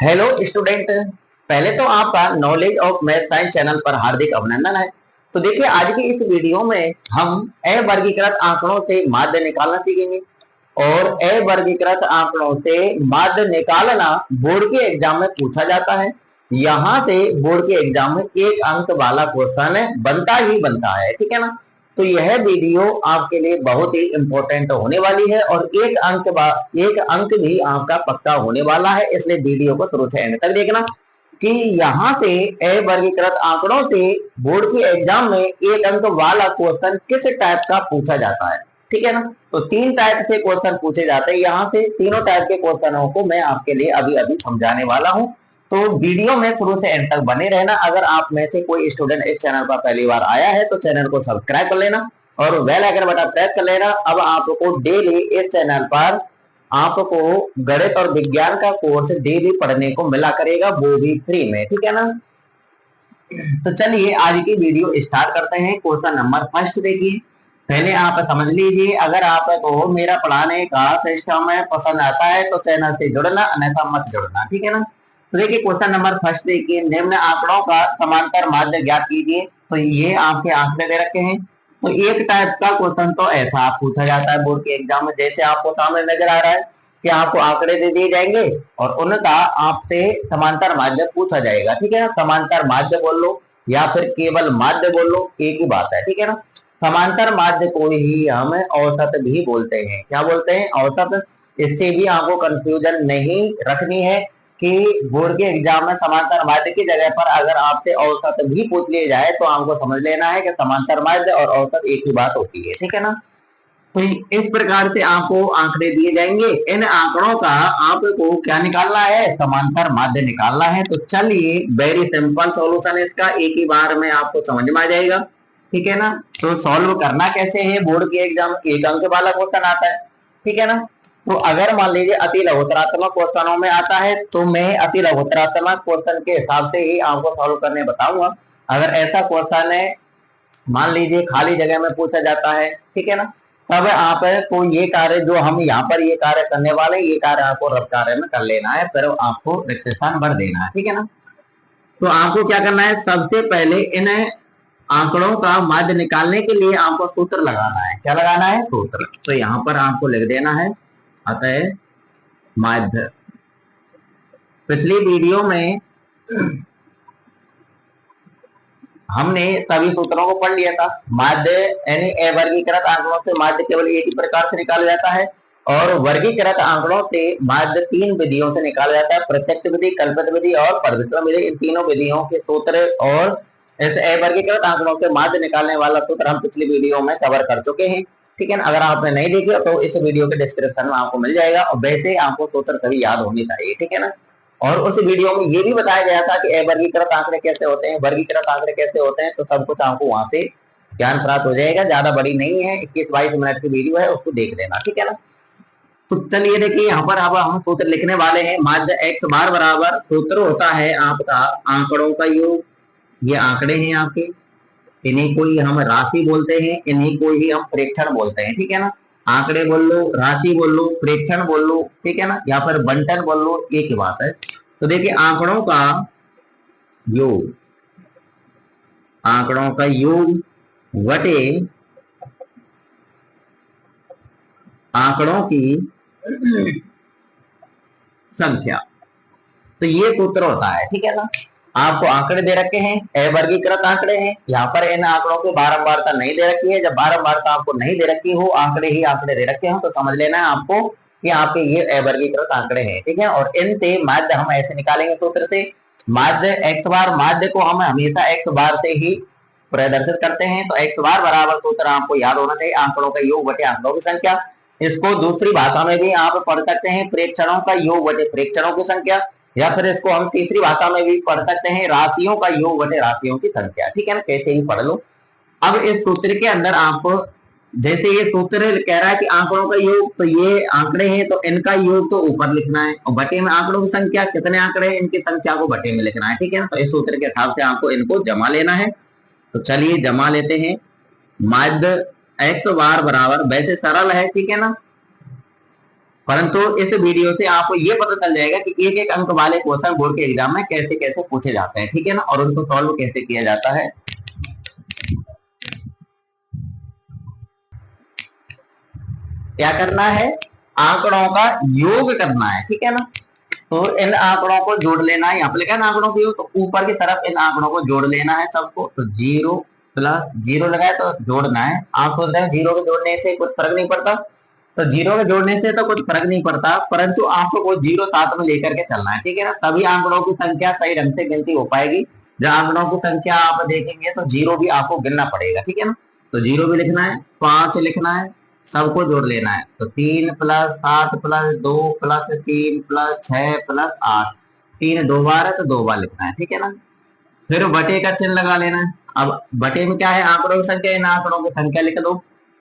Hello student. पहले तो आपका knowledge of math science channel पर हार्दिक अभिनंदन है। तो देखिए, आज की इस वीडियो में हम अवर्गीकृत आंकड़ों से माध्य निकालना सीखेंगे। और अवर्गीकृत आंकड़ों से माध्य निकालना बोर्ड के एग्जाम में पूछा जाता है। यहाँ से बोर्ड के एग्जाम में एक अंक वाला क्वेश्चन बनता ही बनता है, ठीक है ना। तो यह वीडियो आपके लिए बहुत ही इंपॉर्टेंट होने वाली है और एक अंक भी आपका पक्का होने वाला है, इसलिए वीडियो को शुरू से एंड तक देखना कि यहाँ से अवर्गीकृत आंकड़ों से बोर्ड के एग्जाम में एक अंक वाला क्वेश्चन किस टाइप का पूछा जाता है, ठीक है ना। तो तीन टाइप से क्वेश्चन पूछे जाते हैं। यहाँ से तीनों टाइप के क्वेश्चनों को मैं आपके लिए अभी अभी समझाने वाला हूँ। तो वीडियो में शुरू से एंड तक बने रहना। अगर आप में से कोई स्टूडेंट इस चैनल पर पहली बार आया है तो चैनल को सब्सक्राइब कर लेना और बेल आइकन बटन प्रेस कर लेना। अब आपको डेली इस चैनल पर आपको गणित और विज्ञान का कोर्स डेली पढ़ने को मिला करेगा, वो भी फ्री में, ठीक है ना। तो चलिए आज की वीडियो स्टार्ट करते हैं। क्वेश्चन नंबर फर्स्ट देखिए, पहले आप समझ लीजिए। अगर आपको मेरा पढ़ाने का सिस्टम पसंद आता है तो चैनल से जुड़ना, अन्यथा मत जुड़ना, ठीक है ना। तो देखिए क्वेश्चन नंबर फर्स्ट देखिए, निम्न आंकड़ों का समांतर माध्य ज्ञात कीजिए। तो ये आपके आंकड़े दे रखे हैं। तो एक टाइप का क्वेश्चन तो ऐसा पूछा जाता है बोर्ड के एग्जाम में, जैसे आपको सामने नजर आ रहा है कि आपको आंकड़े दे दिए जाएंगे और उनका आपसे समांतर माध्य पूछा जाएगा, ठीक है ना। समांतर माध्य बोल लो या फिर केवल माध्य बोल लो, एक ही बात है, ठीक है ना। समांतर माध्य को ही हम औसत भी बोलते हैं। क्या बोलते हैं? औसत। इससे भी आपको कंफ्यूजन नहीं रखनी है कि बोर्ड के एग्जाम में समांतर माध्य की जगह पर अगर आपसे औसत भी पूछ लिया जाए तो आपको समझ लेना है कि समांतर माध्य और औसत एक ही बात होती है, ठीक है ना। तो इस प्रकार से आपको आंकड़े दिए जाएंगे। इन आंकड़ों का आपको क्या निकालना है? समांतर माध्य निकालना है। तो चलिए, वेरी सिंपल सॉल्यूशन है इसका, एक ही बार में आपको समझ में आ जाएगा, ठीक है ना। तो सॉल्व करना कैसे है? बोर्ड के एग्जाम एक अंक वाला क्वेश्चन आता है, ठीक है ना। तो अगर मान लीजिए अति लघुतरात्मक क्वेश्चनों में आता है तो मैं अति लघुतरात्मक क्वेश्चन के हिसाब से ही आपको सॉल्व करने बताऊंगा। अगर ऐसा क्वेश्चन है मान लीजिए खाली जगह में पूछा जाता है, ठीक है ना, तब आपको ये कार्य जो हम यहाँ पर ये कार्य करने वाले हैं, ये कार्य आपको रफ कार्य में कर लेना है, फिर आपको रिक्त स्थान भर देना है, ठीक है ना। तो आपको क्या करना है? सबसे पहले इन आंकड़ों का माध्य निकालने के लिए आपको सूत्र लगाना है। क्या लगाना है? सूत्र। तो यहाँ पर आपको लिख देना है अतः माध्य। पिछली वीडियो में हमने सभी सूत्रों को पढ़ लिया था। माध्य यानी अवर्गीकृत आंकड़ों से माध्य केवल एक ही प्रकार से निकाला जाता है और वर्गीकृत आंकड़ों से माध्य तीन विधियों से निकाला जाता है: प्रत्यक्ष विधि, कल्पित विधि और परिवर्तन विधि। इन तीनों विधियों के सूत्र और इस अवर्गीकृत आंकड़ों से माध्य निकालने वाला सूत्र हम पिछली वीडियो में कवर कर चुके हैं, ठीक है ना। अगर आपने नहीं देखी तो इस वीडियो के डिस्क्रिप्शन में आपको मिल जाएगा और वैसे आपको सूत्र सभी याद होने चाहिए, ठीक है ना। और उस वीडियो में ये भी बताया गया था कि अवर्गीकृत आंकड़े कैसे होते हैं, वर्गीकृत आंकड़े कैसे होते हैं। तो सब कुछ आपको वहां से ज्ञान प्राप्त हो जाएगा। ज्यादा बड़ी नहीं है, 21-22 मिनट की वीडियो है, उसको देख लेना, ठीक है ना। तो चलिए देखिए, यहाँ पर अब हम सूत्र लिखने वाले हैं। माध्य x बार बराबर सूत्र होता है आपका आंकड़ों का योग। ये आंकड़े हैं आपके, इन्हीं को ही हम राशि बोलते हैं, इन्हीं को ही हम प्रेक्षण बोलते हैं, ठीक है ना। आंकड़े बोल लो, राशि बोल लो, प्रेक्षण बोल लो, ठीक है ना, या फिर बंटन बोल लो, एक ही बात है। तो देखिए आंकड़ों का योग, आंकड़ों का योग वटे आंकड़ों की संख्या। तो ये सूत्र होता है, ठीक है ना। आपको आंकड़े दे रखे हैं, अवर्गीकृत आंकड़े हैं। यहाँ पर इन आंकड़ों की बारंबारता नहीं दे रखी है। जब बारंबारता आपको नहीं दे रखी हो, आंकड़े ही आंकड़े दे रखे हो, तो समझ लेना है आपको कि आपके ये अवर्गीकृत आंकड़े हैं, ठीक है। और इनसे माध्य हम ऐसे निकालेंगे सूत्र से। माध्य एक्स बार, माध्य को हम हमेशा एक्स बार से ही प्रदर्शित करते हैं। तो एक्स बार बराबर सूत्र आपको याद होना चाहिए, आंकड़ों का योग बटे आंकड़ों की संख्या। इसको दूसरी भाषा में भी आप पढ़ सकते हैं, प्रेक्षणों का योग बटे प्रेक्षणों की संख्या, या फिर इसको हम तीसरी भाषा में भी पढ़ सकते हैं, राशियों का योग बटे राशियों की संख्या, ठीक है ना। कैसे ही पढ़ लो। अब इस सूत्र के अंदर आपको, जैसे ये सूत्र कह रहा है कि आंकड़ों का योग, तो ये आंकड़े हैं तो इनका योग तो ऊपर लिखना है और बटे में आंकड़ों की संख्या, कितने आंकड़े हैं इनकी संख्या को बटे में लिखना है, ठीक है ना। तो इस सूत्र के हिसाब से आपको इनको जमा लेना है। तो चलिए जमा लेते हैं। माध्य एक्स बार बराबर, वैसे सरल है, ठीक है ना। परंतु इस वीडियो से आपको ये पता चल जाएगा कि एक एक अंक वाले क्वेश्चन बोर्ड के एग्जाम में कैसे कैसे पूछे जाते हैं, ठीक है ना, और उनको सॉल्व कैसे किया जाता है। क्या करना है, आंकड़ों का योग करना है, ठीक है ना। तो इन आंकड़ों को जोड़ लेना है, यहाँ पे लिखा है ना आंकड़ों की योग, तो ऊपर की तरफ इन आंकड़ों को जोड़ लेना है सबको। तो 0 प्लस 0 लगाए तो जोड़ना है। आप सोच रहे हैं 0 के जोड़ने से कुछ फर्क नहीं पड़ता, तो 0 के जोड़ने से तो कुछ फर्क नहीं पड़ता, परंतु आपको वो 0 साथ में लेकर के चलना है, ठीक है ना, तभी आंकड़ों की संख्या सही ढंग से गिनती हो पाएगी। जब आंकड़ों की संख्या आप देखेंगे तो 0 भी आपको गिनना पड़ेगा, ठीक है ना। तो 0 भी लिखना है, 5 लिखना है, सबको जोड़ लेना है। तो 3 plus 7 plus 2 plus 3 plus 6 plus 8, 3 2 बार है तो 2 बार लिखना है, ठीक है ना। फिर बटे का चिन्ह लगा लेना है। अब बटे में क्या है, आंकड़ों की संख्या, इन आंकड़ों की संख्या लिख दो।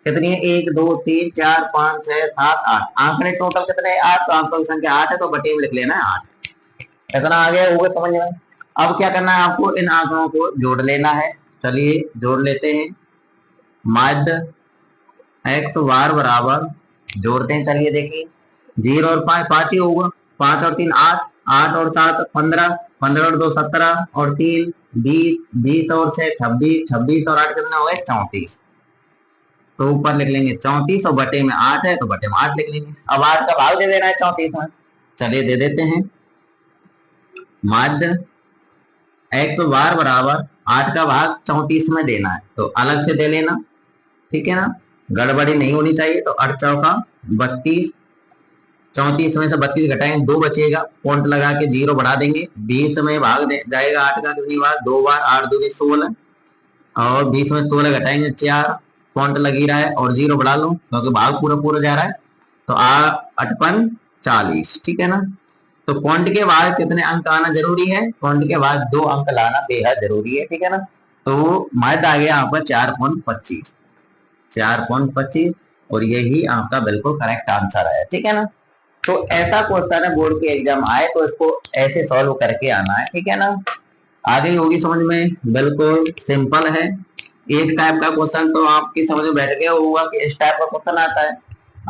कितनी है, 1 2 3 4 5 6 7 8, आंकड़े टोटल कितने हैं, 8, तो आंकड़ों की संख्या 8 है, तो बटे में लिख लेना है 8। इतना आ गया, होगा समझ में। अब क्या करना है, आपको इन आंकड़ों को जोड़ लेना है। चलिए जोड़ लेते हैं। माध्य एक्स बार बराबर, जोड़ते हैं, चलिए देखिए, 0 और 5 5 ही होगा, 5 और 3 8, 8 और 7 15, 15 और 2 17, और 3 20, 20 और 6 26, 26 और 8 कितना हो गया 34। तो ऊपर लिख लेंगे 34 और बटे में 8 है तो बटे में 8 लिख लेंगे। अब 8 का भाग दे देना है 34 में, चलिए दे देते हैं। माध्य एक्स बार बराबर 8 का भाग 34 में देना है, तो अलग से दे लेना, ठीक है ना, गड़बड़ी नहीं होनी चाहिए। तो 8 चौका 32, 34 में से 32 घटाएंगे 2 बचेगा, पॉइंट लगा के 0 बढ़ा देंगे, 20 में भाग जाएगा 8 का कितनी बार, 2 बार, 8 दूनी 16, और 20 में 16 घटाएंगे 4, पॉइंट लगी रहा है, और 0 बढ़ा लो क्योंकि भाग पूरा पूरा जा रहा है, तो 8 40, ठीक है ना। तो पॉइंट के बाद कितने अंक आना जरूरी है, पॉइंट के बाद 2 अंक लाना बेहद जरूरी है, ठीक है ना। तो माध्य आ गया यहाँ पर 4.25, 4.25, और यही आपका बिल्कुल करेक्ट आंसर है, ठीक है ना। तो ऐसा क्वेश्चन है बोर्ड के एग्जाम आए तो इसको ऐसे सॉल्व करके आना है, ठीक है ना। आगे होगी समझ में, बिल्कुल सिंपल है। एक टाइप का क्वेश्चन तो आपकी समझ में बैठ गया होगा कि इस टाइप का क्वेश्चन आता है।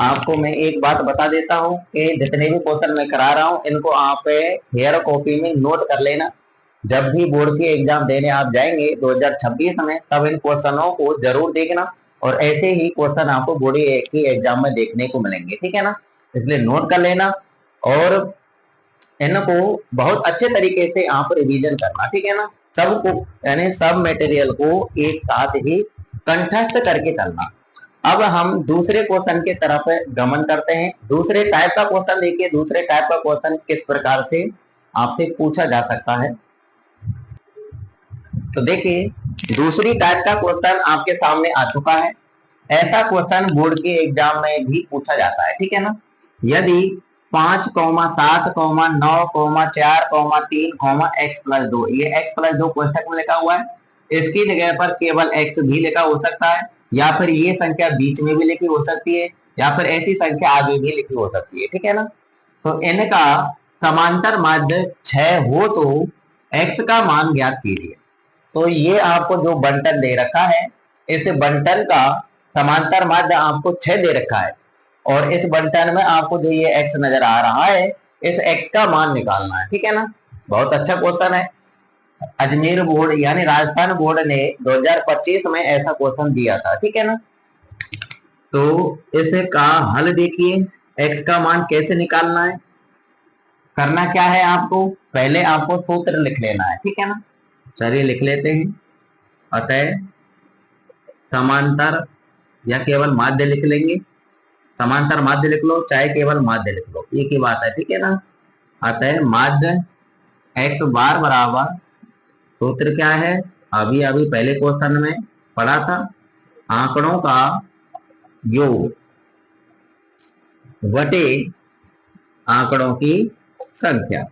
आपको मैं एक बात बता देता हूँ कि जितने भी क्वेश्चन मैं करा रहा हूँ इनको आप हेयर कॉपी में नोट कर लेना। जब भी बोर्ड के एग्जाम देने आप जाएंगे 2026 में, तब इन क्वेश्चनों को जरूर देखना, और ऐसे ही क्वेश्चन आपको बोर्ड के एग्जाम में देखने को मिलेंगे, ठीक है ना। इसलिए नोट कर लेना, और इनको बहुत अच्छे तरीके से आप रिवीजन करना, ठीक है ना। सबको, यानी सब मटेरियल को एक साथ ही कंठस्थ करके चलना। अब हम दूसरे क्वेश्चन की तरफ गमन करते हैं। दूसरे टाइप का क्वेश्चन देखिए, दूसरे टाइप का क्वेश्चन किस प्रकार से आपसे पूछा जा सकता है। तो देखिए दूसरी टाइप का क्वेश्चन आपके सामने आ चुका है। ऐसा क्वेश्चन बोर्ड के एग्जाम में भी पूछा जाता है, ठीक है ना। यदि 5, 7, 9, 4, 3, x+2, ये x+2 कोष्टक में लिखा हुआ है, इसकी जगह पर केवल x भी लिखा हो सकता है, या फिर ये संख्या बीच में भी लिखी हो सकती है, या फिर ऐसी संख्या आगे भी लिखी हो सकती है, ठीक है ना। तो इनका समांतर माध्य 6 हो तो x का मान ज्ञात कीजिए। तो ये आपको जो बंटन दे रखा है, इस बंटन का समांतर माध्य आपको 6 दे रखा है, और इस बंटन में आपको जो ये x नजर आ रहा है, इस x का मान निकालना है, ठीक है ना। बहुत अच्छा क्वेश्चन है। अजमेर बोर्ड यानी राजस्थान बोर्ड ने 2025 में ऐसा क्वेश्चन दिया था, ठीक है ना। तो इसका हल देखिए, x का मान कैसे निकालना है। करना क्या है, आपको पहले आपको सूत्र लिख लेना है, ठीक है ना। चलिए लिख लेते हैं। अतः समांतर, या केवल माध्य लिख लेंगे, समांतर माध्य लिख लो चाहे केवल माध्य लिख लो, एक ही बात है, ठीक है ना। अतः माध्य x बार बराबर, सूत्र क्या है, अभी अभी पहले क्वेश्चन में पढ़ा था, आंकड़ों का योग बटे आंकड़ों की संख्या,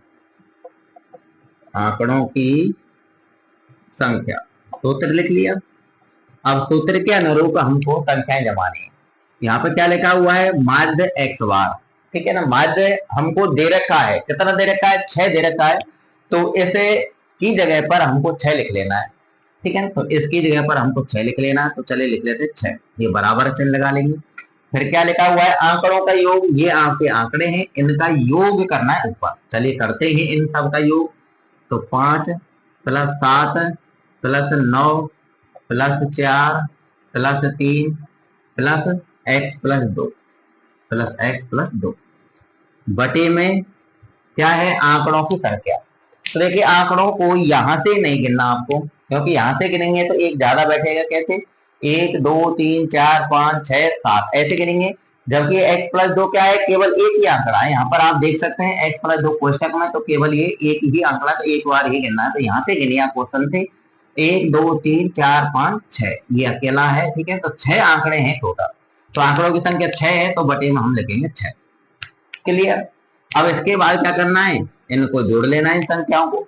आंकड़ों की संख्या, सूत्र लिख लिया। अब सूत्र के अनुरूप हमको संख्याएं जमानी है। यहाँ पे क्या लिखा हुआ है, माध्य x बार, ठीक है ना। माध्य हमको दे रखा है, कितना दे रखा है, 6 दे रखा है, तो इसे की जगह पर हमको 6 लिख लेना है, ठीक है ना। तो इसकी जगह पर हमको 6 लिख लेना है, तो चलिए लिख लेते हैं 6, ये बराबर चिन्ह लगा लेंगे। फिर क्या लिखा हुआ है, आंकड़ों का योग, ये आपके आंकड़े हैं, इनका योग करना है ऊपर। चलिए करते हैं इन सब का योग। तो 5 + 7 + 9 + 4 + 3 + x + 2 बटे में क्या है, आंकड़ों की संख्या। तो देखिए आंकड़ों को यहां से नहीं गिनना आपको, क्योंकि यहां से गिनेंगे तो एक ज्यादा बैठेगा। कैसे, 1 2 3 4 5 6 7 ऐसे गिनेंगे। जबकि x + 2 क्या है, केवल एक ही आंकड़ा है। यहाँ पर आप देख सकते हैं x + 2 कोष्टक में, तो केवल ये एक ही आंकड़ा, तो एक बार ही गिनना है। तो यहाँ से गिनिए क्वेश्चन से, 1 2 3 4 5 6 ये अकेला है। ठीक है, तो 6 आंकड़े हैं टोटल। तो आंकड़ों की संख्या 6 है, तो बटे में हम लिखेंगे 6। क्लियर। अब इसके बाद क्या करना है, इनको जोड़ लेना है इन संख्याओं को।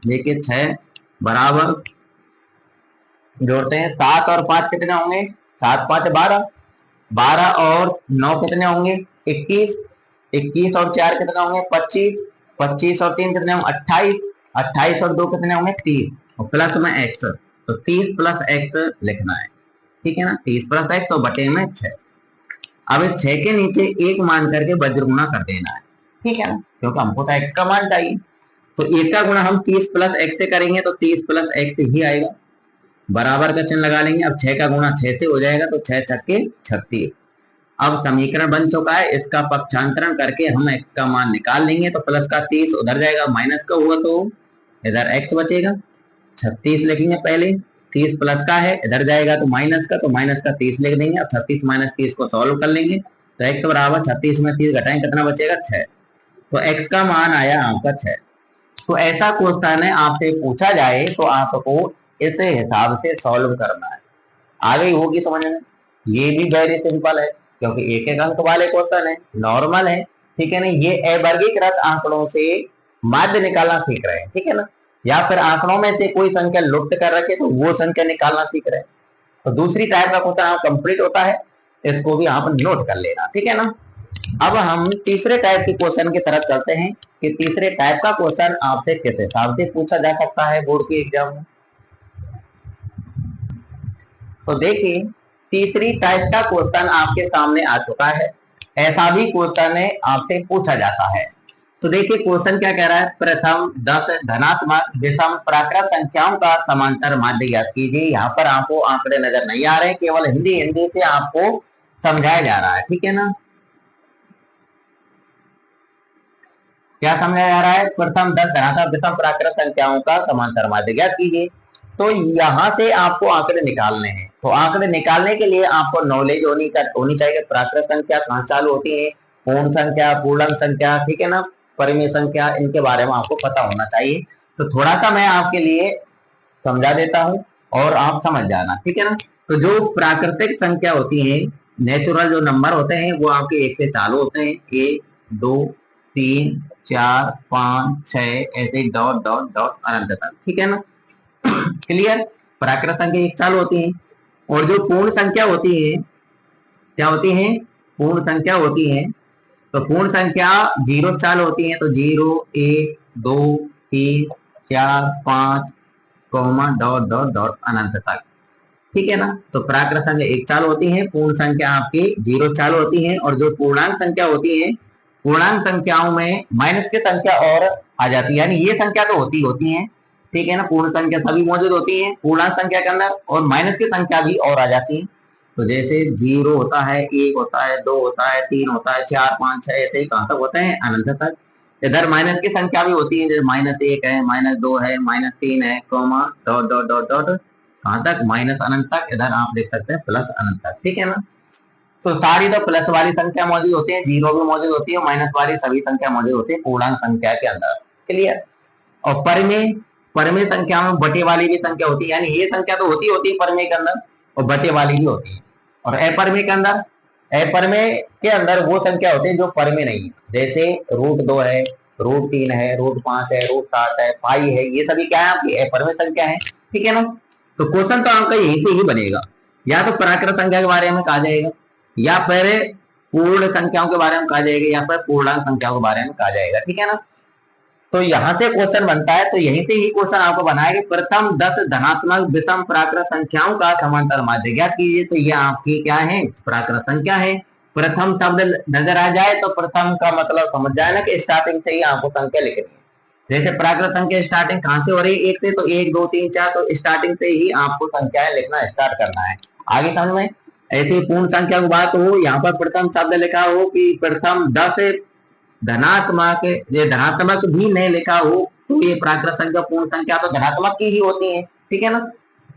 देखिए 6 बराबर, जोड़ते हैं, 7 और 5 कितने होंगे, 7 5 12, 12 और 9 कितने होंगे, 21, 21 और 4 कितने होंगे, 25, 25 और 3 कितने होंगे, 28, 28 और 2 कितने होंगे, 30, और प्लस में x, तो 30 + x लिखना है। ठीक है ना, 30 + x, तो बटे में 6। अब इस 6 के नीचे एक मान करके वज्र गुणा कर देना है। ठीक है ना, क्योंकि हमको तो x का मान चाहिए। तो एक का गुणा हम 30 + x से करेंगे, तो 30 + x ही आएगा। बराबर का चिन्ह लगा लेंगे। अब 6 का गुणा 6 से हो जाएगा, तो 6 छक्के 36। अब समीकरण बन चुका है, इसका पक्षांतरण करके हम x का मान निकाल लेंगे। तो प्लस का 30 उधर जाएगा, माइनस का हुआ तो इधर x बचेगा। 36 लिखेंगे पहले, 30 प्लस का है, इधर जाएगा तो माइनस का, तो माइनस का 30 लिख देंगे। अब 36 - 30 को सॉल्व कर लेंगे, तो x बराबर 36 में 30 घटाएं, कितना बचेगा, 6। तो x का मान आया आपका 6। तो ऐसा क्वेश्चन है, आपसे पूछा जाए तो आपको इस हिसाब से सॉल्व करना है। आ गई होगी समझ में। ये भी वेरी सिंपल है, क्योंकि एक एक अंक वाले क्वेश्चन है, नॉर्मल है। ठीक है ना, ये अवर्गीकृत आंकड़ों से माध्य निकालना सीख रहे हैं। ठीक है ना, या फिर आंकड़ों में से कोई संख्या लुप्त कर रखे तो वो संख्या निकालना सीख रहे हैं। तो दूसरी टाइप का क्वेश्चन कंप्लीट होता है, इसको भी आप नोट कर लेना। ठीक है ना, अब हम तीसरे टाइप के क्वेश्चन की तरफ चलते हैं कि तीसरे टाइप का क्वेश्चन आपसे किस हिसाब से पूछा जा सकता है बोर्ड के एग्जाम में। तो देखिए तीसरी टाइप का क्वेश्चन आपके सामने आ चुका है। ऐसा भी क्वेश्चन है आपसे पूछा जाता है। तो देखिए क्वेश्चन क्या कह रहा है, प्रथम 10 धनात्मक विषम प्राकृत संख्याओं का समांतर माध्य ज्ञात कीजिए। यहाँ पर आपको आंकड़े नजर नहीं आ रहे हैं, केवल हिंदी हिंदी से आपको समझाया जा रहा है। ठीक है ना, क्या समझाया जा रहा है, प्रथम 10 धनात्मक विषम प्राकृत संख्याओं का समांतर माध्य ज्ञात कीजिए। तो यहाँ से आपको आंकड़े निकालने हैं। तो आंकड़े निकालने के लिए आपको नॉलेज होनी चाहिए। प्राकृत संख्या कहाँ चालू होती है, पूर्ण संख्या, पूर्णांक संख्या, ठीक है ना, परिमेय संख्या, इनके बारे में आपको पता होना चाहिए। तो थोड़ा सा मैं आपके लिए समझा देता हूँ और आप समझ जाना। ठीक है ना, तो जो प्राकृतिक संख्या होती है, नेचुरल जो नंबर होते हैं, वो आपके 1 से चालू होते हैं, 1 2 3 4 5 6 ऐसे डॉट डॉट डॉट अनंत तक। ठीक है ना, क्लियर। प्राकृत संख्या 1 चालू होती है, और जो पूर्ण संख्या होती है, क्या होती है, पूर्ण संख्या होती है। तो पूर्ण संख्या 0 चालू होती है, तो 0 1 2 3 4 5 कॉमा डॉट डॉट डॉट अनंत तक। ठीक है ना, तो प्राकृत संख्या 1 चालू होती है, पूर्ण संख्या आपकी 0 चालू होती है, और जो पूर्णांक संख्या होती है, पूर्णांक संख्याओं में माइनस की संख्या और आ जाती है, यानी ये संख्या तो होती है। ठीक है ना, पूर्ण संख्या सभी मौजूद होती है पूर्णांक संख्या के अंदर, और माइनस की संख्या भी और आ जाती है। तो जैसे 0 होता है, 1 होता है, 2 होता है, 3 होता है, 4 5 6 ऐसे ही कहां तक होते हैं, अनंत तक। इधर माइनस की संख्या भी होती है, जैसे -1 है, -2 है, -3 है, comma dot dot dot dot कहां तक, माइनस अनंत तक। इधर आप देख सकते हैं प्लस अनंत तक। ठीक है ना, तो सारी तो प्लस वाली संख्या मौजूद होती है, 0 भी मौजूद होती है, माइनस वाली सभी संख्या मौजूद होती है पूर्णांक संख्या के अंदर। क्लियर। और परिमेय, परिमेय संख्या में बटे वाली भी संख्या होती है, यानी ये संख्या तो होती है परिमेय के अंदर, और बटे वाली भी होती है। और अपरिमेय के अंदर, अपरिमेय के अंदर वो संख्या होती है जो परिमेय नहीं है, जैसे √2 है, √3 है, √5 है, √7 है, पाई है, ये सभी क्या है, आपकी अपरिमेय संख्या है। ठीक है ना, तो क्वेश्चन तो आपका यही से ही बनेगा, या तो प्राकृत संख्या के बारे में कहा जाएगा, या फिर पूर्ण संख्याओं के बारे में कहा जाएगा, या फिर पूर्णांक संख्याओं के बारे में कहा जाएगा। ठीक है ना, तो यहाँ से क्वेश्चन बनता है, तो यहीं से ही क्वेश्चन आपको बनाया कि प्रथम 10 धनात्मक विषम प्राकृत संख्याओं का समांतर माध्य ज्ञात कीजिए। तो ये आपकी क्या है, प्राकृत संख्या है। प्रथम शब्द नजर आ जाए तो प्रथम का मतलब समझ जाए ना कि स्टार्टिंग से ही आपको संख्या लिखनी है। जैसे प्राकृत संख्या स्टार्टिंग कहां से हो रही है, एक से, तो 1 2 3 4, तो स्टार्टिंग से ही आपको संख्याएं लिखना स्टार्ट करना है। आगे समझ में। ऐसी पूर्ण संख्या की बात हो, यहाँ पर प्रथम शब्द लिखा हो कि प्रथम 10 धनात्मक, ये धनात्मक भी नहीं लिखा हो तो ये प्राकृत संख्या पूर्ण संख्या तो धनात्मक की ही होती है, ठीक है ना।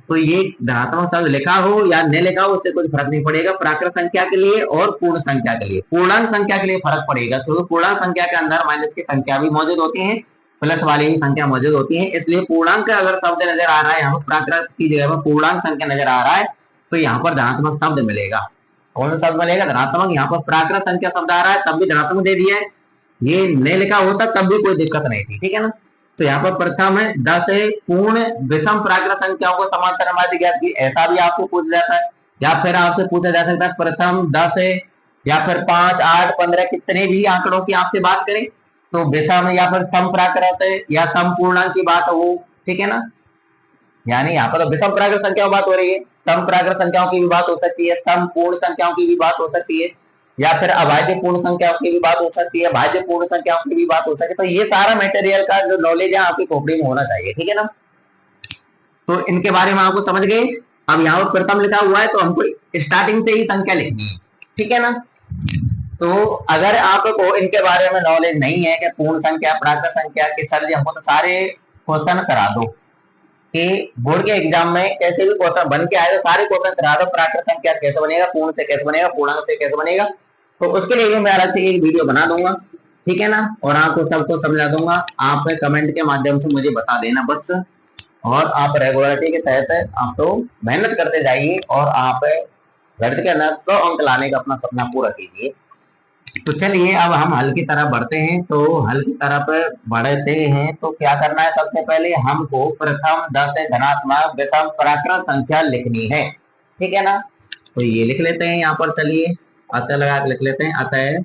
तो ये धनात्मक शब्द लिखा हो या नहीं लिखा हो उससे कुछ फर्क नहीं पड़ेगा। प्राकृत संख्या के लिए और पूर्ण संख्या के लिए, पूर्णांक संख्या के लिए फर्क पड़ेगा, क्योंकि पूर्णांक संख्या के अंदर माइनस की संख्या भी मौजूद होती है, प्लस वाली भी संख्या मौजूद होती है। इसलिए पूर्णांक अगर शब्द नजर आ रहा है यहाँ पर प्राकृत की जगह पर पूर्णांक संख्या नजर आ रहा है, तो यहाँ पर धनात्मक शब्द मिलेगा। कौन सा शब्द मिलेगा, धनात्मक। यहाँ पर प्राकृत संख्या शब्द आ रहा है तब भी धनात्मक दे दिया है, ये नहीं लिखा होता तब भी कोई दिक्कत नहीं थी, ठीक है ना। तो यहाँ पर प्रथम है 10 पूर्ण विषम प्राकृत संख्याओं को समांतर माध्य ज्ञात की, ऐसा भी आपको पूछा जाता है। या फिर आपसे पूछा जा सकता है प्रथम 10 या फिर 5 8 15 कितने भी आंकड़ों की आपसे बात करें तो विषम या फिर सम प्राकृत या सम पूर्णांक की बात हो, ठीक है ना। यानी यहाँ पर तो विषम प्राकृत संख्याओं की बात हो रही है, सम प्राकृत संख्याओं की भी बात हो सकती है, सम पूर्ण संख्याओं की भी बात हो सकती है, या फिर अभाज्य पूर्ण संख्याओं की भी बात हो सकती है, भाज्य पूर्ण संख्याओं की भी बात हो सकती है। तो ये सारा मटेरियल का जो नॉलेज है आपकी खोपड़ी में होना चाहिए, ठीक है ना। तो इनके बारे में आपको समझ गए। अब यहाँ पर प्रथम लिखा हुआ है तो हमको स्टार्टिंग से ही संख्या लिखनी है, ठीक है ना। तो अगर आपको इनके बारे में नॉलेज नहीं है कि पूर्ण संख्या प्राकृत संख्या के, सर जी हमको तो सारे क्वेश्चन करा दो कि बोर्ड के एग्जाम में कैसे भी क्वेश्चन बन के आए तो सारे क्वेश्चन करा दो, प्राकृत संख्या कैसे बनेगा, पूर्ण से कैसे बनेगा, पूर्णांक से कैसे बनेगा। तो उसके लिए भी मैं अलग से एक वीडियो बना दूंगा, ठीक है ना। और आपको सबको समझा दूंगा, आप कमेंट के माध्यम से मुझे बता देना बस। और आप रेगुलरिटी के तहत आप तो मेहनत करते जाइए और आप गणित के अंदर 100 अंक लाने का अपना सपना पूरा कीजिए। तो चलिए अब हम हल की तरफ बढ़ते हैं। तो हल की तरफ बढ़ते हैं तो क्या करना है, सबसे पहले हमको प्रथम 10 धनात्मक विषम प्राकृत संख्या लिखनी है, ठीक है ना। तो ये लिख लेते हैं यहाँ पर, चलिए अतः लगा के लिख लेते हैं। अतः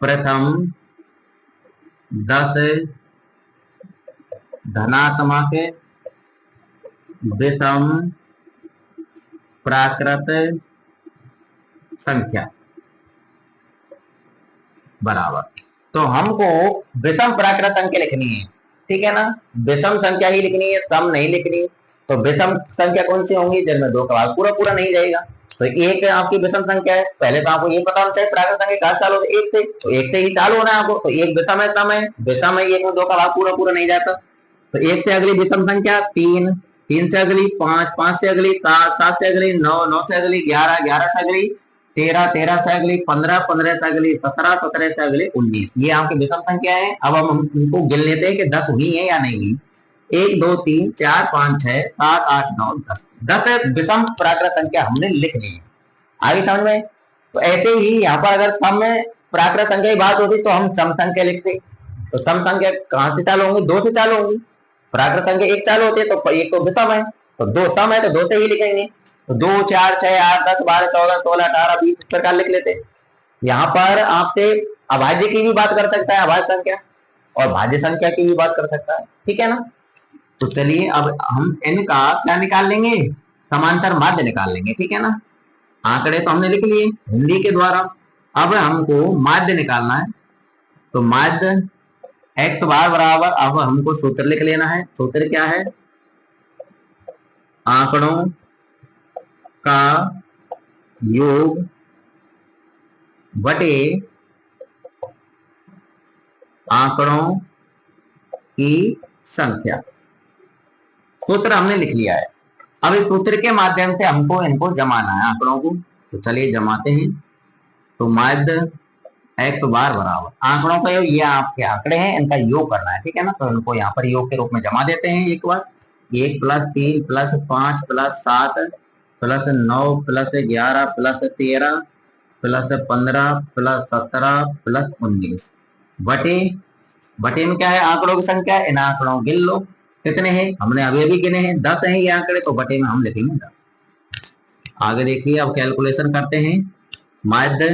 प्रथम 10 धनात्मक विषम प्राकृत संख्या बराबर, तो हमको विषम प्राकृत संख्या लिखनी है, ठीक है ना। विषम संख्या ही लिखनी है, सम नहीं लिखनी। तो विषम संख्या कौन सी होंगी जिनमें 2 का भाग पूरा पूरा नहीं जाएगा। तो एक आपकी विषम संख्या है, पहले तो आपको ये पता होना चाहिए प्राकृत संख्या कहाँ चालू होती है, 1 से, तो 1 से ही चालू होना है आपको। तो एक विषम है, सम है, विषम है, एक में 2 का भाग पूरा पूरा नहीं जाता। तो 1 से अगली विषम संख्या 3, 3 से अगली 5, 5 से अगली 7, 7 से अगली 9, 9 से अगली 11, 11 से अगली 13, 13 से अगली 15, 15 से अगली 17, 17 से अगली 19। ये आपकी विषम संख्या है। अब हम इनको गिन लेते हैं कि 10 हुई है या नहीं हुई। 1 2 3 4 5 6 7 8 9 10, 10 विषम प्राकृत संख्या हमने लिख ली है। आगे समझ में। तो ऐसे ही यहाँ पर अगर सम प्राकृत संख्या की बात होती तो हम सम संख्या लिखते। तो सम संख्या कहां से चालू होंगी, 2 से चालू होंगी। प्राकृत संख्या 1 चालू होती है तो एक तो विषम है, तो 2 सम है तो 2 से ही लिखेंगे। तो 2 4 6 8 10 12 14 16 18 20 इस प्रकार लिख लेते हैं। यहाँ पर आपसे अभाज्य की भी बात कर सकता है, अभाज्य संख्या, और भाज्य संख्या की भी बात कर सकता है, ठीक है ना। तो चलिए अब हम इनका क्या निकाल लेंगे, समांतर माध्य निकाल लेंगे, ठीक है ना। आंकड़े तो हमने लिख लिए हिंदी के द्वारा, अब हमको माध्य निकालना है। तो माध्य x बार बराबर, अब हमको सूत्र लिख लेना है। सूत्र क्या है, आंकड़ों का योग बटे आंकड़ों की संख्या। सूत्र हमने लिख लिया है। अब इस सूत्र के माध्यम से हमको इनको जमाना है आंकड़ों को। तो चलिए जमाते हैं। तो माध्य x बार बराबर आंकड़ों का योग, ये आपके आंकड़े हैं, इनका योग करना है, ठीक है ना। तो इनको यहाँ पर योग के रूप में जमा देते हैं एक बार। 1 + 3 + 5 + 7 + 9 + 11 + 13 + 15 + 17 + 19 बटे, बटे में क्या है, आंकड़ों की संख्या। इन आंकड़ों गिन लो कितने हैं, हमने अभी अभी गिने हैं 10 हैं ये आंकड़े, तो बटे में हम लिखेंगे 10। आगे देखिए अब कैलकुलेशन करते हैं। माध्य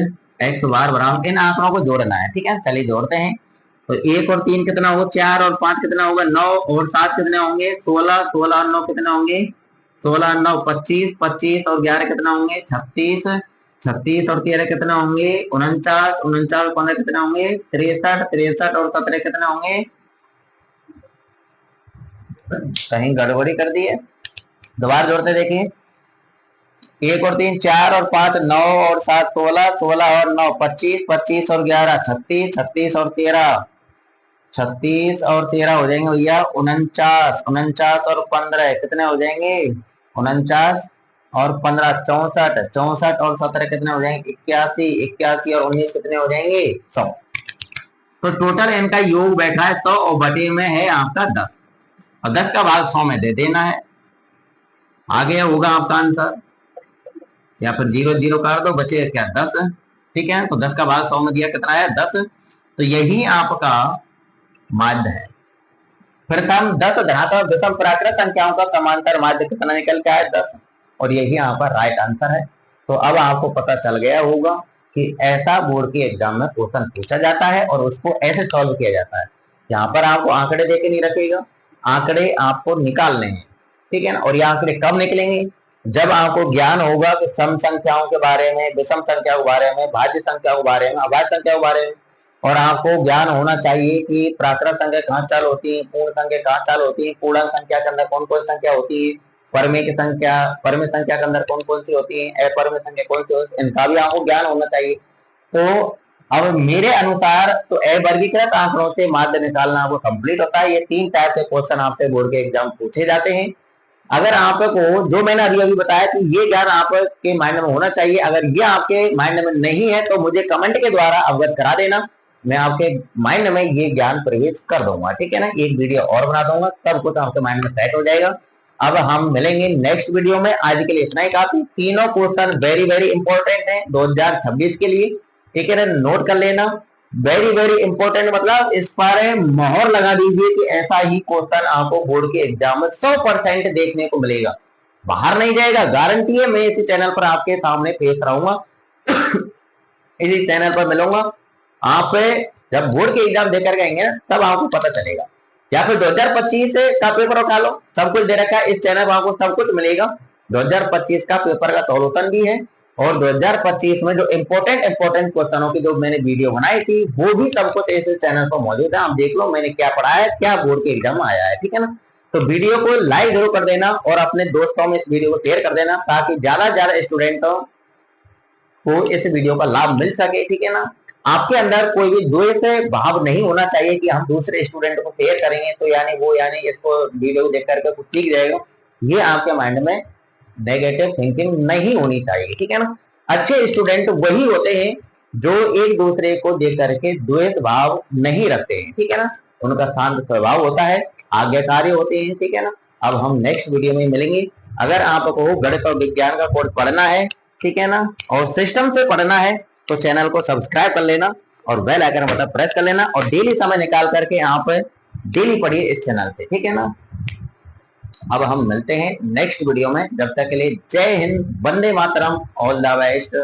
x बार बराबर, इन आंकड़ों को जोड़ना है, ठीक है। चलिए जोड़ते हैं। तो 1 और 3 कितना होगा, 4 और 5 कितना होगा, 9 और 7 कितने होंगे, 16, 16 और 9 कितने होंगे, 16 और 9 25, 25 और 11 कितना होंगे, 36, 36 और 13 कितने होंगे, 49, 49 और 15 कितने होंगे, 63, 63 और 17 कितने होंगे। कहीं गड़बड़ी कर दी है, दोबारा जोड़ते देखिए। 1 और 3 4 और 5 9 और 7 16, 16 और 9 25, 25 और 11 36, 36 और 13, 36 और 13 हो जाएंगे भैया 49, 49 और 15 कितने हो जाएंगे, 49 और 15 64, 64 और 17 कितने हो जाएंगे, 81, 81 और 19 कितने हो जाएंगे, 100। तो टोटल इनका योग बैठा है 100 और बटे में है आपका 10, और 10 का भाग 100 में दे देना है, आगे होगा आपका आंसर, या फिर 0 0 कर दो, बचेगा क्या 10। ठीक है, तो 10 का भाग 100 में दिया कितना है 10, तो यही आपका माध्य है। प्रथम 10 धनात्मक विषम प्राकृत संख्याओं का समांतर माध्य कितना निकल के आया 10, और यही यहाँ पर राइट आंसर है। तो अब आपको पता चल गया होगा कि ऐसा बोर्ड के एग्जाम में क्वेश्चन पूछा जाता है और उसको ऐसे सॉल्व किया जाता है। यहाँ पर आपको आंकड़े देके नहीं रखेगा, आंकड़े आपको निकालने हैं, ठीक है ना। और ये आंकड़े कब निकलेंगे, जब आपको ज्ञान होगा कि सम संख्याओं के बारे में, विषम संख्या के बारे में, भाज्य संख्या के बारे में, अभाज्य संख्या के बारे में, और आपको ज्ञान होना चाहिए कि प्राकृत संख्या कहाँ चालू होती है, पूर्ण संख्या कहाँ चालू होती है, पूर्ण संख्या के अंदर कौन कौन संख्या होती है, परमे की संख्या, परमे संख्या के अंदर कौन कौन सी होती है, अपरमे संख्या कौन सी होती है, इनका भी आपको ज्ञान होना चाहिए। तो अब मेरे अनुसार तो अवर्गीकृत आंकड़ों से माध्य निकालना आपको कंप्लीट होता है। ये 3 टाइप के क्वेश्चन आपसे बोर्ड के एग्जाम पूछे जाते हैं। अगर आपको जो मैंने अभी अभी बताया कि ये ज्ञान आपके माइंड में होना चाहिए, अगर ये आपके माइंड में नहीं है तो मुझे कमेंट के द्वारा अवगत करा देना, मैं आपके माइंड में ये ज्ञान प्रवेश कर दूंगा, ठीक है ना। एक वीडियो और बना दूंगा, सब कुछ आपके माइंड में सेट हो जाएगा। अब हम मिलेंगे नेक्स्ट वीडियो में, आज के लिए इतना ही काफी। तीनों क्वेश्चन वेरी वेरी इंपॉर्टेंट है 2026 के लिए, ठीक है ना, नोट कर लेना। वेरी वेरी इंपॉर्टेंट मतलब इस पर मोहर लगा दीजिए कि ऐसा ही क्वेश्चन आपको बोर्ड के एग्जाम में 100% देखने को मिलेगा, बाहर नहीं जाएगा, गारंटी है। मैं इसी चैनल पर आपके सामने पेश रहूंगा इसी चैनल पर मिलूंगा। आप जब बोर्ड के एग्जाम देकर गएंगे तब आपको पता चलेगा, या फिर 2025 का पेपर उठा लो, सब कुछ दे रखा है इस चैनल पर, आपको सब कुछ मिलेगा। 2025 का पेपर का सॉल्यूशन भी है, और 2025 में जो इंपॉर्टेंट क्वेश्चनों की जो मैंने वीडियो बनाई थी वो भी सब कुछ इस चैनल पर मौजूद है। आप देख लो मैंने क्या पढ़ाया है, क्या बोर्ड के एग्जाम में आया है, ठीक है ना। तो वीडियो को लाइक जरूर कर देना और अपने दोस्तों में इस वीडियो को शेयर कर देना, ताकि ज्यादा से ज्यादा स्टूडेंटों को इस वीडियो का लाभ मिल सके, ठीक है ना। आपके अंदर कोई भी द्वेष भाव नहीं होना चाहिए कि हम दूसरे स्टूडेंट को शेयर करेंगे तो यानी इसको वीडियो देख करके कुछ सीख जाएगा, ये आपके माइंड में नेगेटिव थिंकिंग नहीं होनी चाहिए, ठीक है ना। अच्छे स्टूडेंट वही होते हैं जो एक दूसरे को देख करके द्वेष भाव नहीं रखते हैं, ठीक है ना। उनका शांत स्वभाव होता है, आज्ञाकारी होते हैं, ठीक है ना। अब हम नेक्स्ट वीडियो में मिलेंगे। अगर आपको गणित और विज्ञान का कोर्स पढ़ना है, ठीक है ना, और सिस्टम से पढ़ना है, तो चैनल को सब्सक्राइब कर लेना और बेल आइकन बटन प्रेस कर लेना, और डेली समय निकाल करके आप डेली पढ़िए इस चैनल से, ठीक है ना। अब हम मिलते हैं नेक्स्ट वीडियो में, जब तक के लिए जय Hind, Vande Mataram, all the best.